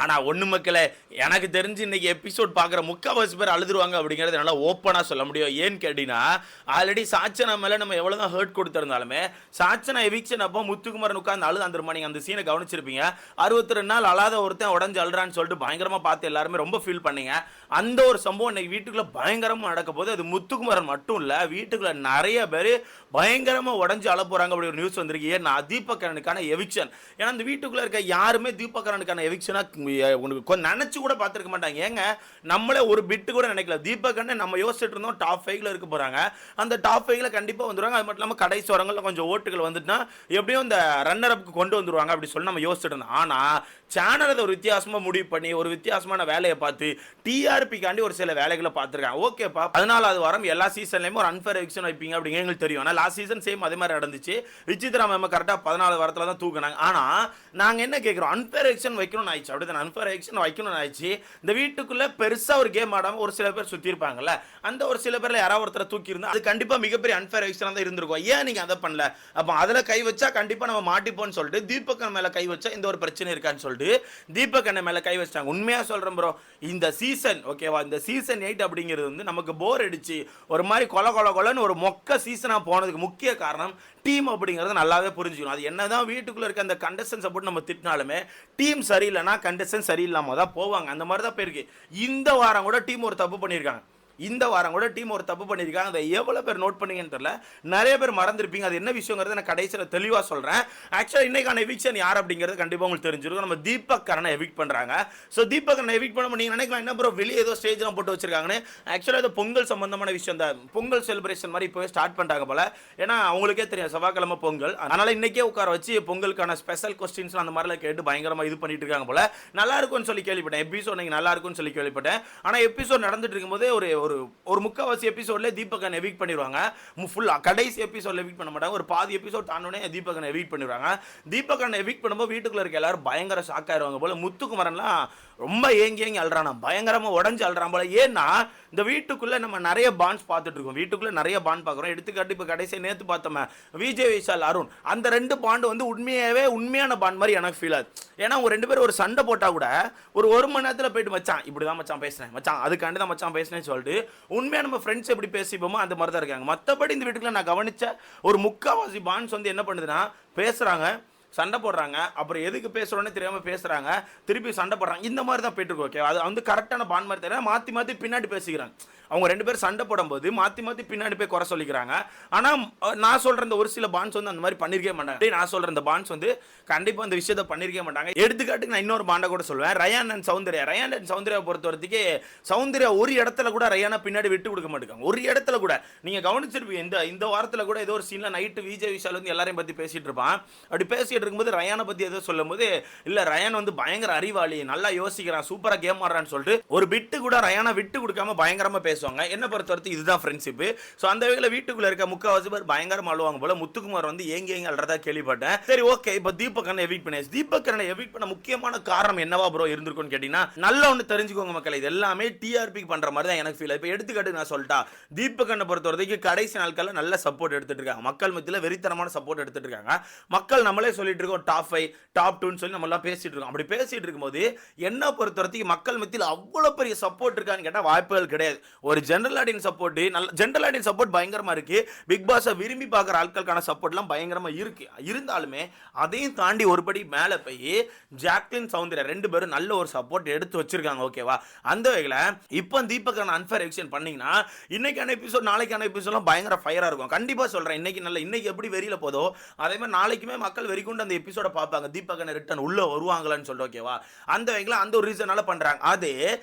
ஆனால் ஒன்று மக்களே, எனக்கு தெரிஞ்சு இன்னைக்கு எபிசோட் பார்க்குற முக்கால்வாசி பேர் அழுதுருவாங்க அப்படிங்கிறது என்னால் ஓப்பனாக சொல்ல முடியும். ஏன்னு கேட்டிங்கன்னா, ஆல்ரெடி சாச்சனா மேலே நம்ம எவ்வளோ தான் ஹர்ட் கொடுத்துருந்தாலுமே, சாச்சனா எவிக்ஷன் அப்போ முத்துக்குமரன் உட்காந்து அழுது வந்துருமா. நீங்கள் அந்த சீனை கவனிச்சிருப்பீங்க. 62 நாள் அழாத ஒருத்தன் உடஞ்சு அழுறான்னு சொல்லிட்டு பயங்கரமாக பார்த்து எல்லாருமே ரொம்ப ஃபீல் பண்ணீங்க. அந்த ஒரு சம்பவம் இன்னைக்கு வீட்டுக்குள்ளே பயங்கரமாக நடக்க போது. அது முத்துக்குமரன் மட்டும் இல்லை, வீட்டுக்குள்ளே நிறைய பேர் பயங்கரமாக உடஞ்சு அழ போகிறாங்க அப்படி ஒரு நியூஸ் வந்திருக்கு. ஏன்னா தீபக்கரனுக்கான எவிக்ஷன். ஏன்னா அந்த வீட்டுக்குள்ளே இருக்க யாருமே தீபக்கரனுக்கான எவிக்ஷனாக உனக்கு கொஞ்சம் நினைச்சு கூட பார்த்துருக்க மாட்டாங்க. ஏங்க நம்மளே ஒரு பிட்டு கூட நினைக்கல. தீபக் நம்ம யோசிச்சுட்டு இருந்தோம் டாப் 5ல இருக்க போறாங்க. அந்த டாப் 5ல கண்டிப்பா வந்துருவாங்க. அது மட்டும் இல்லாம கடைசி வரங்கள்ல கொஞ்சம் ஓட்டுகள் வந்துட்டுனா எப்படியும் இந்த ரன்னர் அப்க்கு கொண்டு வந்துருவாங்க அப்படி சொல்லி நம்ம யோசிச்சுட்டு இருந்தோம். ஆனா சேனல் அதை ஒரு வித்தியாசமா முடிவு பண்ணி ஒரு வித்தியாசமான வேலையை பார்த்து டிஆர்பிக்காண்டி ஒரு சில வேலைகளை பார்த்துருக்காங்க. ஓகேப்பா, 14வது வாரம் எல்லா சீசன்லயுமே ஒரு அன்ஃபேர் எவிக்ஷன் வைப்பீங்க அப்படிங்க எங்களுக்கு தெரியும். ஆனால் லாஸ்ட் சீசன் சேம் அதே மாதிரி நடந்துச்சு. விசித்ரா மேம் கரெக்டாக 14வது வாரத்தில் தான் தூக்குனாங்க. ஆனால் நாங்கள் என்ன கேட்குறோம், அன்ஃபேர் எவிக்ஷன் வைக்கணும்னு ஆயிடுச்சு. அப்படி தான் அன்ஃபேர் எவிக்ஷன் வைக்கணும்னு ஆயிடுச்சு. இந்த வீட்டுக்குள்ளே பெருசாக ஒரு கேம் ஆடாமல் ஒரு சில பேர் சுற்றி இருப்பாங்கல்ல, அந்த ஒரு சில பேரில் யாராவது ஒருத்தரை தூக்கி இருந்தால் அது கண்டிப்பாக மிகப்பெரிய அன்ஃபேர் எவிக்ஷனாக தான் இருந்திருக்கும். ஏன் நீங்கள் அதை பண்ணல? அப்போ அதில் கை வச்சா கண்டிப்பாக நம்ம மாட்டிப்போம்னு சொல்லிட்டு தீபக் மேலே கை வச்சா இந்த ஒரு பிரச்சனை இருக்கான்னு சொல்லிட்டு தீபக் மேலே கை வச்சிட்டாங்க. உண்மையாக சொல்கிறேன் ப்ரோ, இந்த சீசன் ஓகேவா, இந்த சீசன் 8 அப்படிங்கிறது வந்து நமக்கு போர் அடிச்சு ஒரு மாதிரி கொலன்னு ஒரு மொக்க சீசனாக போனதுக்கு முக்கிய காரணம் டீம் அப்படிங்கிறத நல்லாவே புரிஞ்சுக்கணும். அது என்னதான் வீட்டுக்குள்ள இருக்க அந்த கண்டஸ்டன்ஸ் போட்டு நம்ம திட்டினாலுமே டீம் சரியில்லைன்னா கண்டஸ்டன் சரியில்லாம தான் போவாங்க. அந்த மாதிரி தான் போயிருக்கு. இந்த வாரம் கூட டீம் ஒரு தப்பு பண்ணியிருக்காங்க. அதை எவ்வளோ பேர் நோட் பண்ணீங்கன்னு தெரியல. நிறைய பேர் மறந்துருப்பீங்க. அது என்ன விஷயங்கிறது நான் கடைசியில் தெளிவாக சொல்கிறேன். ஆக்சுவலாக இன்னைக்கான எவிக்ஷன் யார் அப்படிங்கிறது கண்டிப்பாக உங்களுக்கு தெரிஞ்சிருக்கும். நம்ம தீபக்கரனை எவிக்ட் பண்ணுறாங்க. ஸோ தீபக்கரனை எவிக்ட் பண்ண நீங்கள் நினைக்கலாம் என்ன ப்ரோ வெளியே ஏதோ ஸ்டேஜ்லாம் போட்டு வச்சிருக்காங்கன்னு. ஆக்சுவலாக இது பொங்கல் சம்பந்தமான விஷயம் தான். பொங்கல் செலிப்ரேஷன் மாதிரி இப்போவே ஸ்டார்ட் பண்ணிட்டாங்க போல. ஏன்னா அவங்களுக்கே தெரியும் செவ்வாய்க்கிழமை பொங்கல், அதனால் இன்னைக்கே உட்கார வச்சு பொங்கலுக்கான ஸ்பெஷல் கொஸ்டின்ஸ் அந்த மாதிரிலாம் கேட்டு பயங்கரமாக இது பண்ணிட்டு இருக்காங்க போல. நல்லா இருக்கும்னு சொல்லி கேள்விப்பட்டேன். எபிசோட் நீங்கள் நல்லா இருக்கும்னு சொல்லி கேள்விப்பட்டேன். ஆனால் எபிசோட் நடந்துட்டு இருக்கும்போதே ஒரு முக்காவாசி எபிசோட்ல தீபக்கன் எவிக்ட் பண்ணிடுவாங்க. ஃபுல்லா கடைசி எபிசோட்ல எவிக்ட் பண்ண மாட்டாங்க. ஒரு பாதி எபிசோட் தாண்டோனே தீபக்கன் எவிக்ட் பண்ணிடுவாங்க. தீபக்கன் எவிக்ட் பண்ணும்போது வீட்டுக்குள்ள இருக்க எல்லாரும் பயங்கர ஷாக் ஆயிருவாங்க போல. முத்துக்குமரன்லாம் ரொம்ப ஏங்கி அழுறானா, பயங்கரமா உடஞ்சு அழுறான் போல. ஏன்னா இந்த வீட்டுக்குள்ள நம்ம நிறைய பாண்ட்ஸ் பார்த்துட்டு இருக்கோம். வீட்டுக்குள்ள நிறைய பாண்ட் பார்க்குறோம். எடுத்துக்காட்டு இப்போ கடைசியாக நேற்று பார்த்தோமே விஜய் விஷால் அருண், அந்த 2 பாண்டு வந்து உண்மையான பாண்ட் மாதிரி எனக்கு ஃபீல் ஆகுது. ஏன்னா அவங்க 2 பேரும் ஒரு சண்டை போட்டால் கூட ஒரு மணி நேரத்தில் போயிட்டு மச்சான் இப்படி தான் மச்சான் பேசினேன், மச்சான் அதுக்காண்டி தான் மச்சான் பேசினேன்னு சொல்லிட்டு உண்மையாக நம்ம ஃப்ரெண்ட்ஸ் எப்படி பேசிப்போமோ அந்த மாதிரி தான் இருக்காங்க. மற்றபடி இந்த வீட்டுக்குள்ள நான் கவனிச்ச ஒரு முக்கால்வாசி பாண்ட்ஸ் வந்து என்ன பண்ணுதுன்னா, பேசுகிறாங்க, சண்டை போடுறாங்க, அப்புறம் எதுக்கு பேசுகிறோன்னு தெரியாமல் பேசுகிறாங்க, திருப்பி சண்டை போடுறாங்க. இந்த மாதிரி தான் போயிட்டு இருக்கு. ஓகே, அது வந்து கரெக்டான பாண்ட் மாதிரி தெரியல. மாற்றி பின்னாடி பேசிக்கிறாங்க. அவங்க 2 பேர் சண்டை போடும்போது மாற்றி பின்னாடி போய் குறை சொல்லிக்கிறாங்க. ஆனால் நான் சொல்கிற இந்த ஒரு சில பாண்ட்ஸ் வந்து அந்த மாதிரி பண்ணியிருக்கே மாட்டாங்க. நான் சொல்கிற இந்த பாண்ட்ஸ் வந்து கண்டிப்பாக இந்த விஷயத்தை பண்ணியிருக்கே மாட்டாங்க. எடுத்துக்காட்டுக்கு நான் இன்னொரு பாண்டை கூட சொல்லுவேன். ரயான் அண்ட் சௌந்தர்யா பொறுத்த வரைக்கும் சௌந்தர்யா ஒரு இடத்துல கூட ரயானை பின்னாடி விட்டு கொடுக்க மாட்டேங்க. ஒரு இடத்துல கூட நீங்கள் கவனிச்சிருப்பீங்க. இந்த வாரத்தில் கூட ஏதோ ஒரு சீனில் நைட்டு விஜய் விஷால் வந்து எல்லாரையும் பற்றி பேசிகிட்டு இருப்பான். அப்படி பேசிட்டு இருக்கும்போது ரயானை பற்றி ஏதோ சொல்லும் போது இல்லை ரயான் வந்து பயங்கர அறிவாளி, நல்லா யோசிக்கிறான், சூப்பராக கேம் ஆடுறான்னு சொல்லிட்டு ஒரு பிட்டு கூட ரயானை விட்டு கொடுக்காம பயங்கரமாக பேசுவாங்க. என்ன பொறுத்தவரைக்கும் இதுதான் ஃப்ரெண்ட்ஷிப். ஸோ அந்த வகையில் வீட்டுக்குள்ள இருக்க முக்கால்வாசி பேர் பயங்கரமாக அழுவாங்க போல. முத்துக்குமார் வந்து ஏங்கி அழுறதா கேள்விப்பட்டேன். சரி ஓகே, இப்போ தீபக்கரனை எவிக்ட் பண்ணி தீபக்கரனை எவிக்ட் பண்ண முக்கியமான காரணம் என்னவா ப்ரோ இருந்திருக்குன்னு கேட்டீங்கன்னா, நல்லா ஒன்று தெரிஞ்சுக்கோங்க மக்கள், இது எல்லாமே டிஆர்பி பண்ற மாதிரி தான் எனக்கு ஃபீல். இப்போ எடுத்துக்காட்டு நான் சொல்லிட்டா, தீபக்கரனை பொறுத்த வரைக்கும் கடைசி நாட்களில் நல்ல சப்போர்ட் எடுத்துட்டு இருக்காங்க. மக்கள் மத்தியில் வெறித்தனமான சப்போர்ட் எடுத்துட்டு இருக்காங்க. மக்கள் நம்மளே சொல்லிட்டு இருக்கோம் டாப் 5 டாப் 2 சொல்லி நம்ம எல்லாம் பேசிட்டு இருக்கோம். அப்படி பேசிட்டு இருக்கும்போது என்ன பொறுத்த வரைக்கும் மக்கள் மத்தியில் அவ்வளோ பெரிய சப்போர்ட் இருக்கான்னு கேட்டால் வாய்ப்புகள் கிடையாது. ஒரு ஜெனரல் ஆடியன்ஸ் சப்போர்ட் பயங்கரமா இருக்கு. பிக் பாஸை விரும்பி பார்க்குற ஆட்களுக்கான சப்போர்ட்லாம் பயங்கரமா இருக்கு. இருந்தாலுமே அதையும் தாண்டி ஒருபடி மேலே போய் ஜாக்லின் சௌந்தர்யா 2 பேரும் நல்ல ஒரு சப்போர்ட் எடுத்து வச்சிருக்காங்க. ஓகேவா, அந்த வகையில் இப்போ தீபக்கரன் அன்ஃபேர் எவிக்ஷன் பண்ணீங்கன்னா இன்னைக்கான எபிசோட் நாளைக்கான எபிசோட்லாம் பயங்கர ஃபயரா இருக்கும். கண்டிப்பா சொல்றேன். இன்னைக்கு எப்படி வெறியில போதோ அதே மாதிரி நாளைக்குமே மக்கள் வெறி கொண்டு அந்த எபிசோட பார்ப்பாங்க. தீபக்கரன் ரிட்டர்ன் உள்ள வருவாங்களான்னு சொல்லிட்டு. ஓகேவா, அந்த வகையில் அந்த ஒரு ரீசனால பண்றாங்க. அது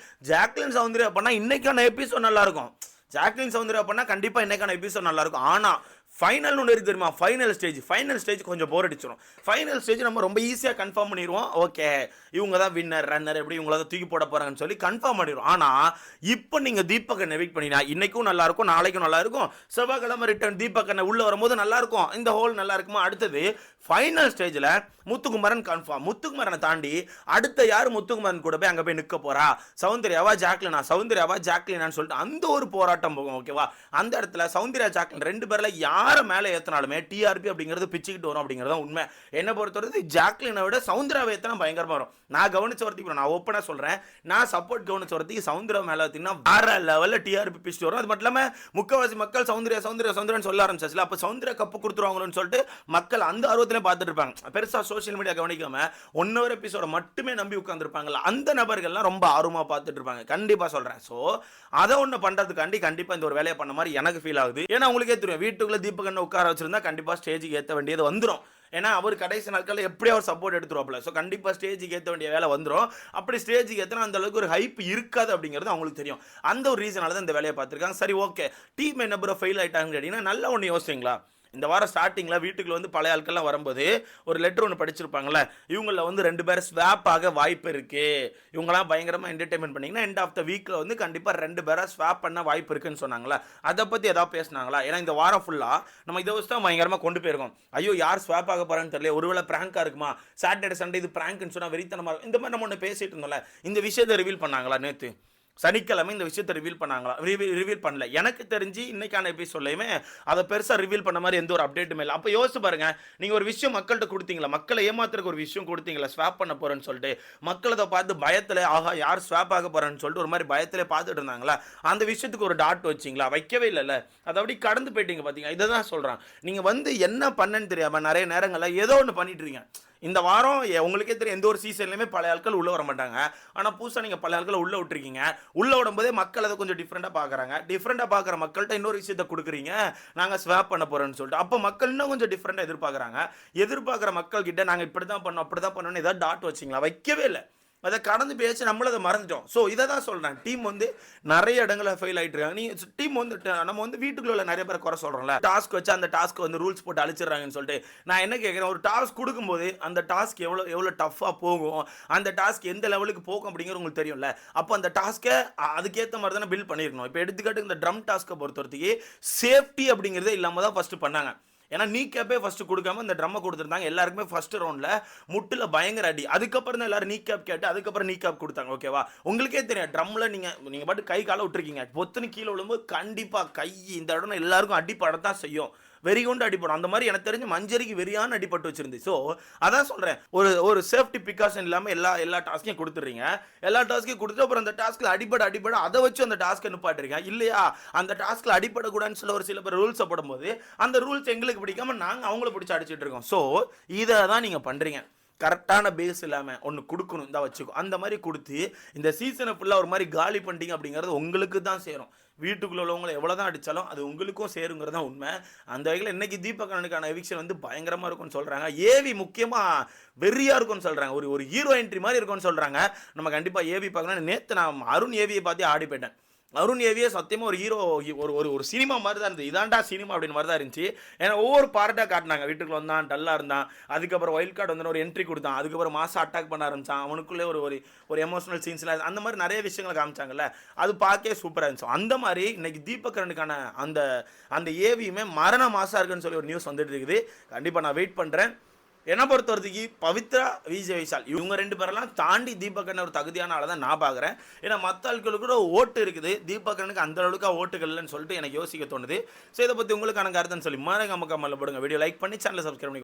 ஜாக்லின் சௌந்தர்யா பண்ணா இன்னைக்கான எபிசோட் நல்லா இருக்கும். ஜாக்லின் சௌந்தர்யா பண்ணா கண்டிப்பா இன்னைக்கான எபிசோட் நல்லா இருக்கும். ஆனா ஃபைனல் ஒன்று இருக்கு தெரியுமா, ஃபைனல் ஸ்டேஜ் கொஞ்சம் போர் அடிச்சிடும். ஃபைனல் ஸ்டேஜ் நம்ம ரொம்ப ஈஸியாக கன்ஃபார்ம் பண்ணிடுவோம். ஓகே, இவங்க தான் வின்னர் ரன்னர் எப்படி இவங்கள தான் தூக்கி போட போகிறாங்கன்னு சொல்லி கன்ஃபார்ம் பண்ணிடுவோம். ஆனால் இப்போ நீங்கள் தீபக்கன் எவிக்ட் பண்ணினா இன்னைக்கும் நல்லா இருக்கும், நாளைக்கும் நல்லா இருக்கும், செவ்வாய்க்கிழமை ரிட்டர்ன் தீபக்கனை உள்ளே வரும்போது நல்லா இருக்கும், இந்த ஹோல் நல்லா இருக்குமா. அடுத்தது ஃபைனல் ஸ்டேஜில் முத்துக்குமரன் கன்ஃபார்ம். முத்துக்குமரனை தாண்டி அடுத்த யார் முத்துக்குமரன் கூட போய் அங்கே போய் நிற்க போறா, சௌந்தர்யாவா ஜாக்லினான்னு சொல்லிட்டு அந்த ஒரு போராட்டம் போகும். ஓகேவா, அந்த இடத்துல சௌந்தர்யா ஜாக்லின் 2 பேரில் யார் யாரை மேலே ஏற்றினாலுமே டிஆர்பி அப்படிங்கிறது பிச்சுக்கிட்டு வரும் அப்படிங்கிறது உண்மை. என்னை பொறுத்தவரை ஜாக்லினை விட சவுந்தராவை ஏற்றினா பயங்கரமாக வரும். நான் கவனிச்ச வரத்துக்கு நான் ஓப்பனாக சொல்கிறேன், நான் சப்போர்ட் கவனிச்ச வரத்துக்கு சவுந்தரா மேலே ஏற்றினா வேற லெவலில் டிஆர்பி பிச்சுட்டு வரும். அது மட்டும் இல்லாமல் முக்கால்வாசி மக்கள் சவுந்தர்யான்னு சொல்ல ஆரம்பிச்சாச்சு. அப்போ சவுந்தர்யா கப்பு கொடுத்துருவாங்களோன்னு சொல்லிட்டு மக்கள் அந்த ஆர்வத்திலே பார்த்துட்டு இருப்பாங்க. பெருசாக சோஷியல் மீடியா கவனிக்காம 1 hour எபிசோட மட்டுமே நம்பி உட்காந்துருப்பாங்கல்ல, அந்த நபர்கள்லாம் ரொம்ப ஆர்வமாக பார்த்துட்டு இருப்பாங்க. கண்டிப்பாக சொல்கிறேன். ஸோ அதை ஒன்று பண்ணுறதுக்காண்டி கண்டிப்பாக இந்த ஒரு வேலையை பண்ண மாதிரி எனக்கு ஃபீல் ஆகுது. ஏன்னா உங்களுக்கே தெரியும், வீட்டுக்குள்ளே தீபக் உட்கார வச்சிருந்தா கண்டிப்பாக ஸ்டேஜுக்கு ஏற்ற வேண்டியது வந்துடும். ஏன்னா அவர் கடைசி நாட்களில் எப்படி அவர் சப்போர்ட் எடுத்துருவாப்ல. ஸோ கண்டிப்பாக ஸ்டேஜுக்கு ஏற்ற வேண்டிய வேலை வந்துடும். அப்படி ஸ்டேஜுக்கு ஏற்றினா அந்த அளவுக்கு ஒரு ஹைப் இருக்காது அப்படிங்கிறது அவங்களுக்கு தெரியும். அந்த ஒரு ரீசனால தான் இந்த வேலையை பார்த்துருக்காங்க. சரி, ஓகே, டீம் என்ன ப்ரோ ஃபெயில் ஆகிட்டாங்கன்னு கேட்டிங்கன்னா, நல்லா ஒன்று யோசிச்சிங்களா? இந்த வாரம் ஸ்டார்டிங்கில் வீட்டுக்குள்ள வந்து பழைய ஆட்கள்லாம் வரும்போது ஒரு லெட்டர் ஒன்று படிச்சிருப்பாங்களே, இவங்கள வந்து 2 பேர் ஸ்வாப் ஆக வாய்ப்பு இருக்குது, இவங்களாம் பயங்கரமாக என்டர்டைன்மெண்ட் பண்ணிங்கன்னா எண்ட் ஆஃப் த வீக்கில் வந்து கண்டிப்பாக 2 பேரை ஸ்வாப் பண்ண வாய்ப்பு இருக்குன்னு சொன்னாங்களா? அதை பற்றி எதாவது பேசினாங்களா? ஏன்னா இந்த வாரம் ஃபுல்லாக நம்ம இதை வச்சு தான் பயங்கரமாக கொண்டு போயிருக்கோம். ஐயோ, யார் ஸ்வாப் ஆக போகிறான்னு தெரியல, ஒருவேளை ப்ராங்காக இருக்குமா, சாட்டர்டே சண்டே இது ப்ராங்க்னு சொன்னால் வெறித்தனமாக இருக்கும், இந்த மாதிரி நம்ம ஒன்று பேசிட்டு இருந்தோம்ல. இந்த விஷயத்தை ரிவீல் பண்ணாங்களா நேற்று சனிக்கிழமை? இந்த விஷயத்தை ரிவீல் பண்ணாங்களா? ரிவீல் பண்ணல. எனக்கு தெரிஞ்சு இன்னைக்கான எபிசோட்லையுமே அதை பெருசாக ரிவீல் பண்ண மாதிரி எந்த ஒரு அப்டேட்டுமே இல்லை. அப்போ யோசிச்சு பாருங்க, நீங்கள் ஒரு விஷயம் மக்கள்கிட்ட கொடுத்தீங்களா, மக்களை ஏமாத்துறதுக்கு ஒரு விஷயம் கொடுத்தீங்களா, ஸ்வாப் பண்ண போறேன்னு சொல்லிட்டு மக்கள் அதை பார்த்து பயத்தில் ஆகா யார் ஸ்வாப் ஆக போறான்னு சொல்லிட்டு ஒரு மாதிரி பயத்திலே பார்த்துட்டு இருந்தாங்களா? அந்த விஷயத்துக்கு ஒரு டாட் வச்சிங்களா? வைக்கவே இல்லைல்ல. அதை அப்படி கடந்து போயிட்டீங்க. பார்த்தீங்க, இதை தான் சொல்கிறேன். நீங்கள் வந்து என்ன பண்ணன்னு தெரியாமல் நிறைய நேரங்களில் ஏதோ ஒன்று பண்ணிட்டு இருக்கீங்க. இந்த வாரம் உங்களுக்கே தெரியும், எந்த ஒரு சீசன்லையுமே பழைய ஆட்கள் உள்ளே வர மாட்டாங்க. ஆனால் புதுசாக நீங்கள் பழைய ஆட்களை உள்ளே விட்டுருக்கீங்க. உள்ளே விடும்போதே மக்கள் அதை கொஞ்சம் டிஃப்ரெண்ட்டாக பார்க்குறாங்க. டிஃப்ரெண்ட்டாக பார்க்குற மக்கள்கிட்ட இன்னொரு விஷயத்தை கொடுக்குறீங்க, நாங்கள் ஸ்வாப் பண்ண போகிறோன்னு சொல்லிட்டு. அப்போ மக்கள் இன்னும் கொஞ்சம் டிஃப்ரெண்ட்டாக எதிர்பார்க்குறாங்க. எதிர்பார்க்குற மக்கள்கிட்ட நாங்கள் இப்படி தான் பண்ணோம் அப்படி தான் பண்ணோன்னு ஏதாவது டாட் வச்சிங்களா? வைக்கவே இல்லை. அதை கடந்து பேசி நம்மளும் அதை மறந்துட்டோம். ஸோ இதை தான் சொல்கிறேன், டீம் வந்து நிறைய இடங்களில் ஃபெயில் ஆகிட்டு இருக்காங்க. நீங்கள் டீம் வந்து நம்ம வந்து வீட்டுக்குள்ள நிறைய பேர் குறை சொல்கிறோம்ல, டாஸ்க் வச்சு அந்த டாஸ்க் வந்து ரூல்ஸ் போட்டு அழிச்சிடுறாங்கன்னு சொல்லிட்டு. நான் என்ன கேட்குறேன், ஒரு டாஸ்க் கொடுக்கும்போது அந்த டாஸ்க் எவ்வளோ டஃப்பாக போகும், அந்த டாஸ்க் எந்த லெவலுக்கு போகும் அப்படிங்கிறது உங்களுக்கு தெரியும்ல. அப்போ அந்த டாஸ்க்கை அதுக்கேற்ற மாதிரி தானே பில்ட் பண்ணியிருக்கணும். இப்போ எடுத்துக்காட்டு இந்த ட்ரம் டாஸ்க்கை பொறுத்தவரைக்கு சேஃப்டி அப்படிங்கிறதே இல்லாமல் தான் ஃபஸ்ட்டு பண்ணாங்க. ஏன்னா நீ கேப்பே ஃபர்ஸ்ட் கொடுக்காம இந்த ட்ரம்மை கொடுத்துருந்தாங்க. எல்லாருக்குமே ஃபர்ஸ்ட் ரவுண்டில் முட்டில் பயங்கர அடி. அதுக்கப்புறம் தான் எல்லாரும் நீ கேப் கேட்டு அதுக்கப்புறம் நீ கேப் கொடுத்தாங்க. ஓகேவா? உங்களுக்கே தெரியும், ட்ரம்மில் நீங்கள் பாட்டு கை காலை விட்டுருக்கீங்க, பொத்துன்னு கீழே விழும்போது கண்டிப்பாக கை இந்த இடம் எல்லாருக்கும் அடிப்படத்தான் செய்யும். வெறி கொண்டு அடிப்படும். அந்த மாதிரி எனக்கு தெரிஞ்சு மஞ்சரிக்கு வெறியான அடிப்பட்டு வச்சிருந்து. ஸோ அதான் சொல்கிறேன், ஒரு சேஃப்டி ப்ரிகாஷன் இல்லாமல் எல்லா டாஸ்க்கையும் கொடுத்துட்றீங்க. எல்லா டாஸ்க்கையும் கொடுத்து அப்புறம் அந்த டாஸ்க்கில் அடிப்பட அதை வச்சு அந்த டாஸ்க்கை நிப்பாட்டுறீங்க இல்லையா? அந்த டாஸ்க்கில் அடிப்படக்கூடாதுன்னு சொல்ல ஒரு சில பேர் ரூல்ஸை போடும்போது அந்த ரூல்ஸ் எங்களுக்கு பிடிக்காம நாங்கள் அவங்கள பிடிச்சி அடிச்சுட்டு இருக்கோம். ஸோ இதை தான் நீங்கள் பண்ணுறீங்க. கரெக்டான பேஸ் இல்லாமல் ஒன்று கொடுக்கணும், தான் வச்சுக்கோ. அந்த மாதிரி கொடுத்து இந்த சீசனை ஃபுல்லாக ஒரு மாதிரி காலி பண்ணிட்டீங்க அப்படிங்கிறது உங்களுக்கு தான் சேரும். வீட்டுக்குள்ள உள்ளவங்களை எவ்வளோ தான் அடித்தாலும் அது உங்களுக்கும் சேருங்கிறது தான் உண்மை. அந்த வகையில் இன்னைக்கு தீபக் எவிக்ஷன் வந்து பயங்கரமாக இருக்கும்னு சொல்கிறாங்க. ஏவி முக்கியமாக வெறியாக இருக்கும்னு சொல்கிறாங்க. ஒரு ஹீரோ என்ட்ரி மாதிரி இருக்கும்னு சொல்கிறாங்க. நம்ம கண்டிப்பாக ஏவி பார்க்கணும். நேற்று நான் அருண் ஏவியை பார்த்து ஆடி போயிட்டேன். அருண் ஏவியே சத்தியமாக ஒரு ஹீரோ, ஒரு சினிமா மாதிரி தான் இருந்தது. இதாண்டா சினிமா அப்படின்னு மாதிரி தான் இருந்துச்சு. ஏன்னா ஒவ்வொரு பார்ட்டாக காட்டினாங்க. வீட்டுக்குள்ள வந்தான், டல்லாக இருந்தான், அதுக்கப்புறம் வைல்ட் கார்டு வந்து ஒரு என்ட்ரி கொடுத்தான், அதுக்கப்புறம் மாசம் அட்டாக் பண்ண ஆரம்பிச்சான், அவனுக்குள்ளே ஒரு எமோஷனல் சீன்ஸ்லாம் அந்த மாதிரி நிறைய விஷயங்களை காமிச்சாங்கல்ல, அது பார்க்கவே சூப்பராக இருந்துச்சு. அந்த மாதிரி இன்னைக்கு தீபக் அந்த ஏவியுமே மரண மாசா இருக்குன்னு சொல்லி ஒரு நியூஸ் வந்துட்டு இருக்குது. கண்டிப்பாக நான் வெயிட் பண்ணுறேன். என்னை பொறுத்தவரைக்கு பவித்ரா, விஜய் விஷால் இவங்க 2 பேரெல்லாம் தாண்டி தீபக் ஒரு தகுதியான ஆளை தான் நான் பார்க்குறேன். ஏன்னா மற்ற ஆட்களுக்கு கூட ஓட்டு இருக்குது, தீபக் அந்த அளவுக்கு ஓட்டுகள் இல்லைன்னு சொல்லிட்டு எனக்கு யோசிக்க தோணுது. ஸோ இதை பற்றி உங்களுக்கான கருத்துன்னு சொல்லி மறக்காம கமெண்ட்ல போடுங்க. வீடியோ லைக் பண்ணி சேனலை சப்ஸ்கிரைப் பண்ணி